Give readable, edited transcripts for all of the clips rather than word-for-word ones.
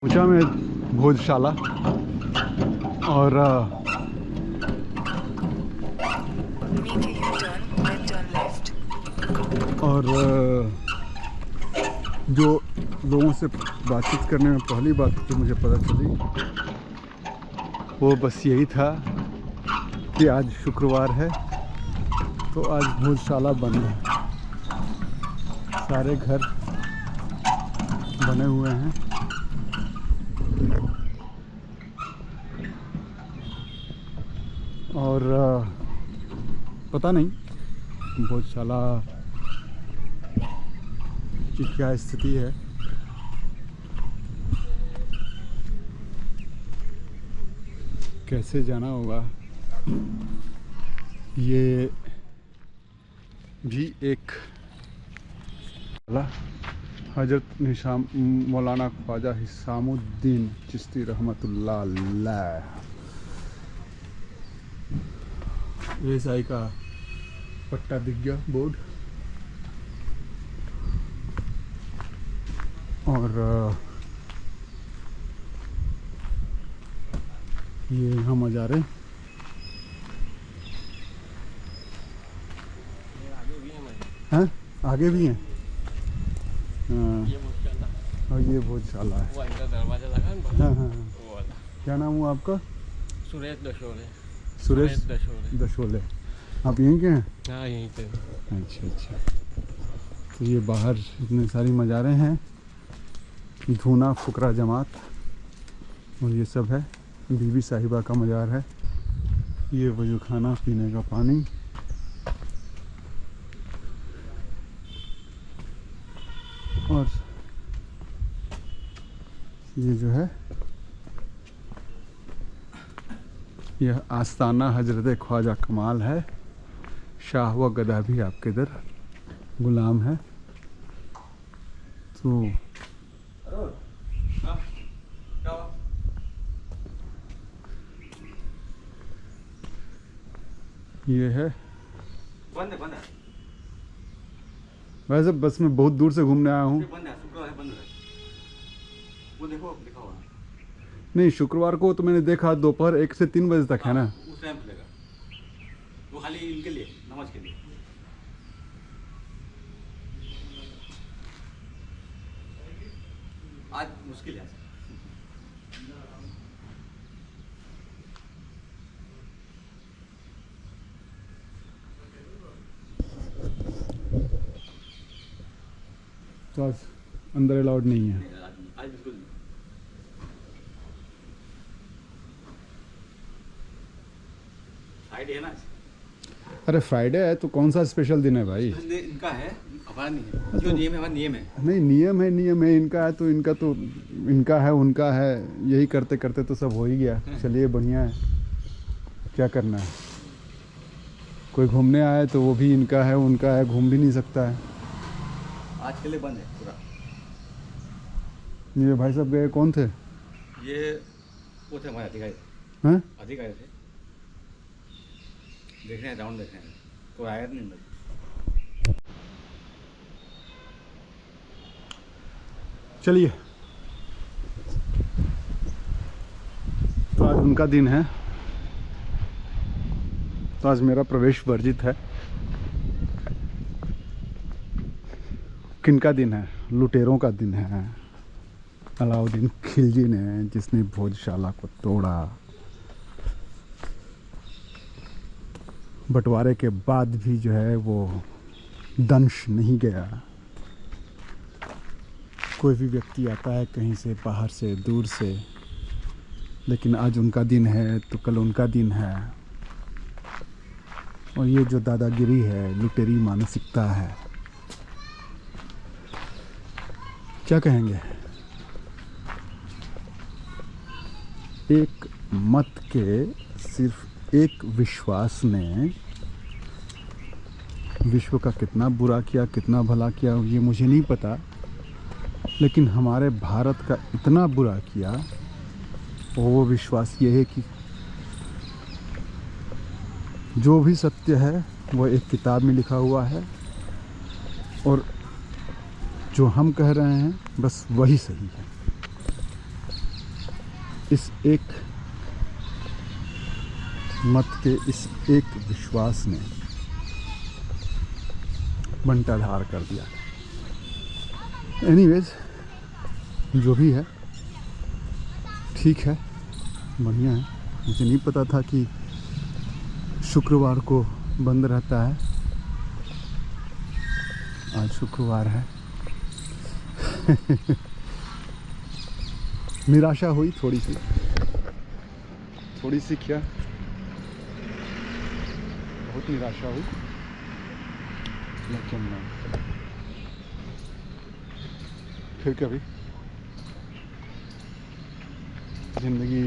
ऊंचा में भोजशाला और जो लोगों से बातचीत करने में पहली बात जो मुझे पता चली वो बस यही था कि आज शुक्रवार है तो आज भोजशाला बंद है। सारे घर बने हुए हैं और पता नहीं भोजशाला की क्या स्थिति है। कैसे जाना होगा ये भी एक हजरत निशाम मौलाना ख्वाजा हिसामुद्दीन चिश्ती रहमतुल्लाह अलैह एएसआई का पट्टा दिख गया बोर्ड। और ये यहाँ मज़ारे हैं, आगे भी हैं। और ये भोजशाला है। दरवाजा लगा ना। हाँ हाँ हाँ। क्या नाम हुआ आपका? सुरेश दशोले। सुरेश दशोले। आप यहीं के हैं? हाँ यहीं पे। अच्छा अच्छा। तो ये बाहर इतने सारी मज़ारें हैं, धूना फुकरा जमात और ये सब है। बीबी साहिबा का मज़ार है। ये वजू खाना, पीने का पानी। और ये जो है यह आस्ताना हजरत ख्वाजा कमाल है। शाह व गदा भी आपके इधर गुलाम है। तो ये है। बंद है। वैसे बस में बहुत दूर से घूमने आया हूँ। बंद है, शुक्रवार है, बंद है। वो देखो लिखा हुआ है। नहीं, शुक्रवार को तो मैंने देखा दोपहर 1 से 3 बजे तक है ना। उस टाइम खुलेगा वो, खाली इनके लिए, नमाज के लिए। आज मुश्किल है। तो आज अंदर अलाउड नहीं है। आज बिल्कुल नहीं। फ्राइडे है ना। अरे फ्राइडे है तो कौन सा स्पेशल दिन है भाई? इनका है, हमारा नहीं है। जो नियम है हमारा नियम है। नहीं, नियम है इनका है तो इनका है, उनका है, यही करते करते तो सब हो ही गया। चलिए बढ़िया है, क्या करना है। कोई घूमने आए तो वो भी इनका है, उनका है, घूम भी नहीं सकता है। आज के लिए बंद है पूरा। ये भाई साहब गए कौन थे? ये वो थे हमारे अधिकारी। हैं? अधिकारी थे, देख रहे हैं, राउंड देख रहे हैं, कोई आया नहीं अंदर। चलिए, तो आज उनका दिन है तो आज मेरा प्रवेश वर्जित है। किनका दिन है? लुटेरों का दिन है। अलाउद्दीन खिलजी ने, जिसने भोजशाला को तोड़ा। बंटवारे के बाद भी जो है वो दंश नहीं गया। कोई भी व्यक्ति आता है कहीं से, बाहर से, दूर से, लेकिन आज उनका दिन है तो कल उनका दिन है। और ये जो दादागिरी है, लुटेरी मानसिकता है, क्या कहेंगे। एक मत के सिर्फ एक विश्वास ने विश्व का कितना बुरा किया, कितना भला किया, ये मुझे नहीं पता, लेकिन हमारे भारत का इतना बुरा किया। वो विश्वास ये है कि जो भी सत्य है वो एक किताब में लिखा हुआ है और जो हम कह रहे हैं बस वही सही है। इस एक मत के, इस एक विश्वास ने बंटाधार कर दिया। एनीवेज, जो भी है ठीक है, बढ़िया है। मुझे नहीं पता था कि शुक्रवार को बंद रहता है। आज शुक्रवार है। निराशा हुई थोड़ी सी क्या, बहुत निराशा हुई, लेकिन फिर कभी जिंदगी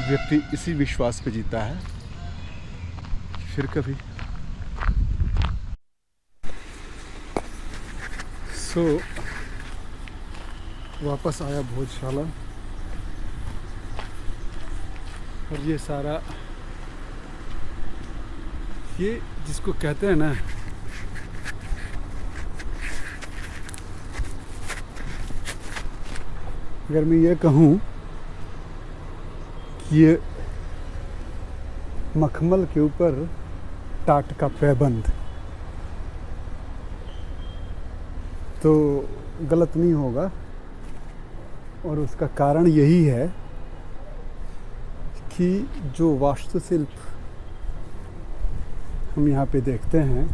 व्यक्ति इसी विश्वास पे जीता है, फिर कभी। वापस आया भोजशाला, और ये सारा, ये जिसको कहते हैं ना, अगर मैं ये कहूँ कि ये मखमल के ऊपर टाट का पैबंद, तो गलत नहीं होगा। और उसका कारण यही है कि जो वास्तुशिल्प हम यहाँ पे देखते हैं,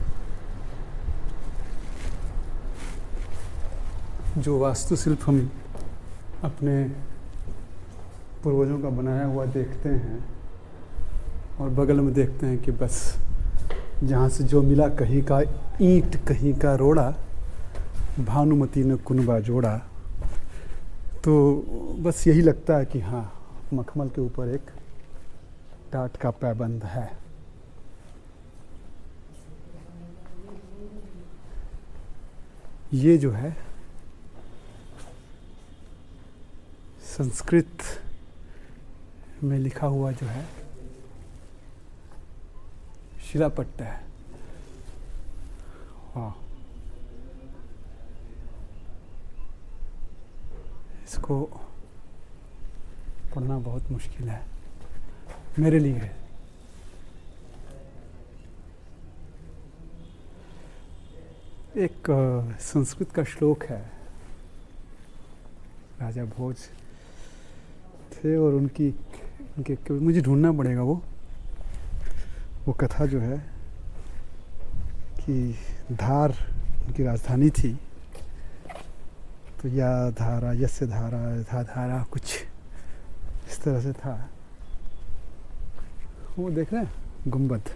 जो वास्तुशिल्प हम अपने पूर्वजों का बनाया हुआ देखते हैं, और बगल में देखते हैं कि बस जहाँ से जो मिला, कहीं का ईंट कहीं का रोड़ा, भानुमती ने कुनबा जोड़ा, तो बस यही लगता है कि हाँ, मखमल के ऊपर एक टाट का पैबंद है। ये जो है संस्कृत में लिखा हुआ जो है शिलापट्ट है। हाँ, इसको पढ़ना बहुत मुश्किल है मेरे लिए। एक संस्कृत का श्लोक है, राजा भोज थे और उनकी मुझे ढूंढना पड़ेगा वो कथा जो है कि धार उनकी राजधानी थी, तो या धारा यस्य धारा था धारा, कुछ इस तरह से था। वो देख रहे हैं गुंबद।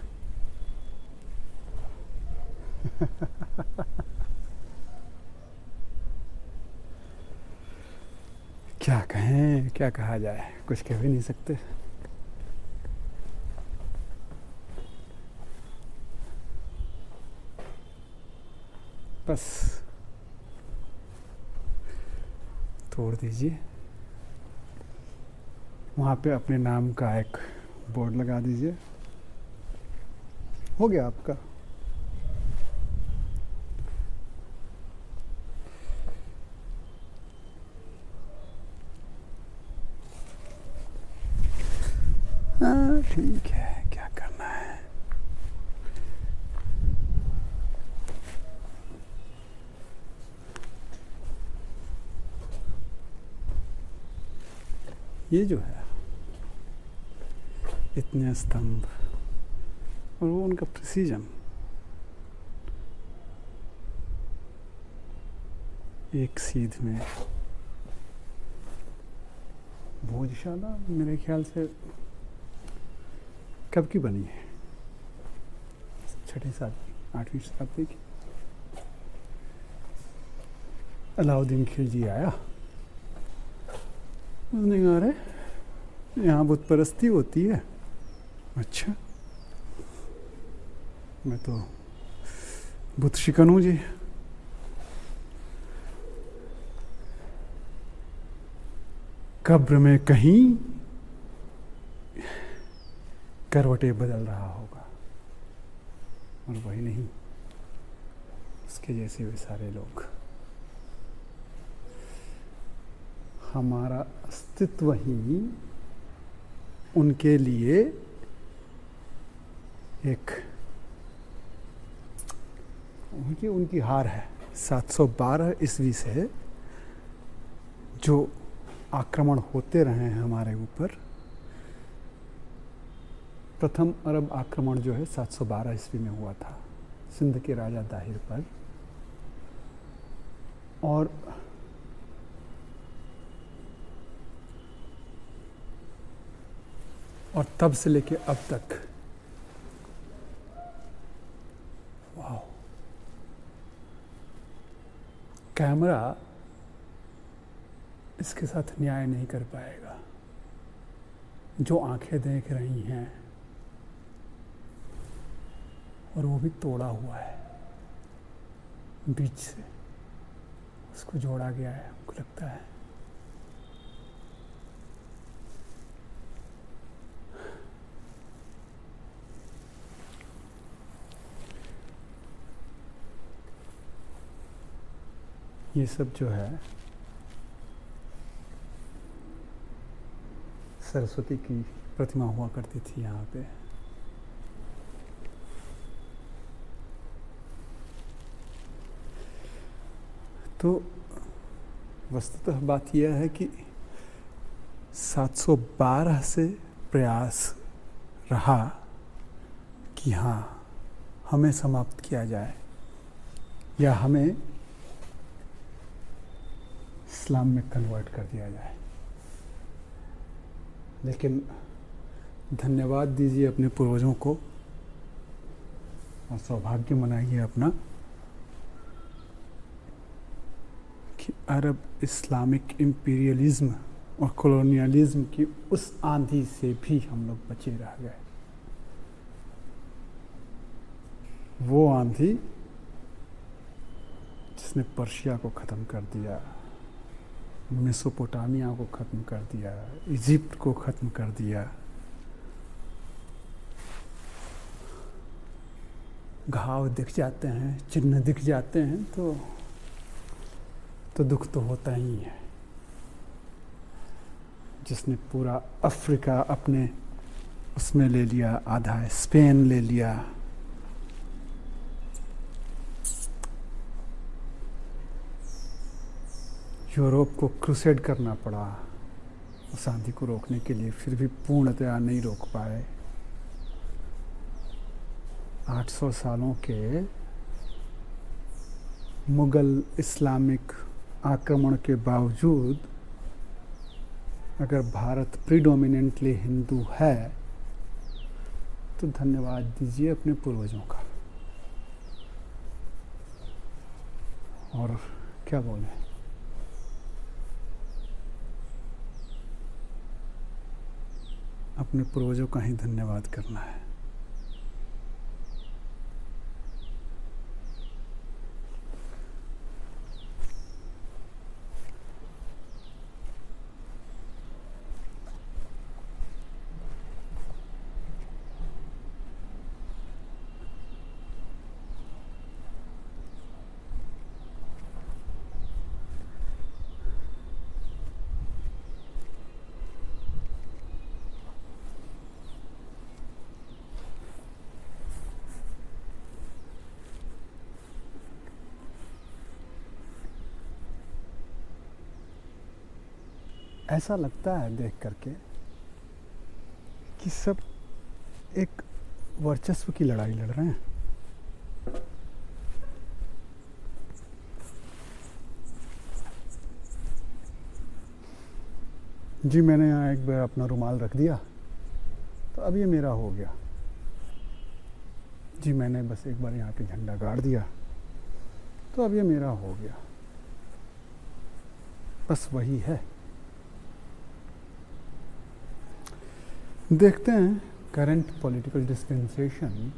क्या कहें, क्या कहा जाए, कुछ कह भी नहीं सकते। बस तोड़ दीजिए, वहाँ पे अपने नाम का एक बोर्ड लगा दीजिए, हो गया आपका। हाँ ठीक है, क्या करना है। ये जो है इतने स्तंभ और वो उनका प्रिसीजन, एक सीध में। भोजशाला मेरे ख्याल से कब की बनी है, 6वीं 8वीं शताब्दी की। अलाउद्दीन खिलजी आया, उसने कहा अरे यहाँ बुत परस्ती होती है। अच्छा, मैं तो बुत शिकन हूँ जी। कब्र में कहीं करवटें बदल रहा होगा, और वही नहीं, उसके जैसे वे सारे लोग। हमारा अस्तित्व ही उनके लिए एक उनकी हार है। 712 ईस्वी से जो आक्रमण होते रहे हैं हमारे ऊपर, प्रथम अरब आक्रमण जो है 712 ईस्वी में हुआ था सिंध के राजा दाहिर पर, और तब से लेके अब तक वाह, कैमरा इसके साथ न्याय नहीं कर पाएगा। जो आंखें देख रही हैं, और वो भी तोड़ा हुआ है बीच से, उसको जोड़ा गया है हमको लगता है। ये सब जो है सरस्वती की प्रतिमा हुआ करती थी यहाँ पे। तो वस्तुतः बात यह है कि 712 से प्रयास रहा कि हाँ, हमें समाप्त किया जाए या हमें इस्लाम में कन्वर्ट कर दिया जाए। लेकिन धन्यवाद दीजिए अपने पूर्वजों को और सौभाग्य मनाइए अपना कि अरब इस्लामिक इम्पीरियलिज्म और कॉलोनियलिज्म की उस आंधी से भी हम लोग बचे रह गए। वो आंधी जिसने पर्शिया को ख़त्म कर दिया, मेसोपोटामिया को ख़त्म कर दिया, इजिप्ट को ख़त्म कर दिया, घाव दिख जाते हैं, चिन्ह दिख जाते हैं तो दुख तो होता ही है। जिसने पूरा अफ्रीका अपने उसमें ले लिया, आधा स्पेन ले लिया, यूरोप को क्रूसेड करना पड़ा उस आंधी को रोकने के लिए, फिर भी पूर्णतया नहीं रोक पाए। 800 सालों के मुगल इस्लामिक आक्रमण के बावजूद अगर भारत प्रीडोमिनेंटली हिंदू है तो धन्यवाद दीजिए अपने पूर्वजों का। और क्या बोलें, अपने पूर्वजों का ही धन्यवाद करना है। ऐसा लगता है देख करके कि सब एक वर्चस्व की लड़ाई लड़ रहे हैं। जी मैंने यहाँ एक बार अपना रुमाल रख दिया तो अब ये मेरा हो गया। जी मैंने बस एक बार यहाँ पे झंडा गाड़ दिया तो अब ये मेरा हो गया। बस वही है। देखते हैं करंट पॉलिटिकल डिस्पेंसेशन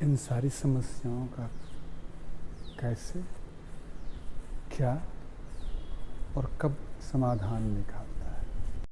इन सारी समस्याओं का कैसे, क्या और कब समाधान निकाले।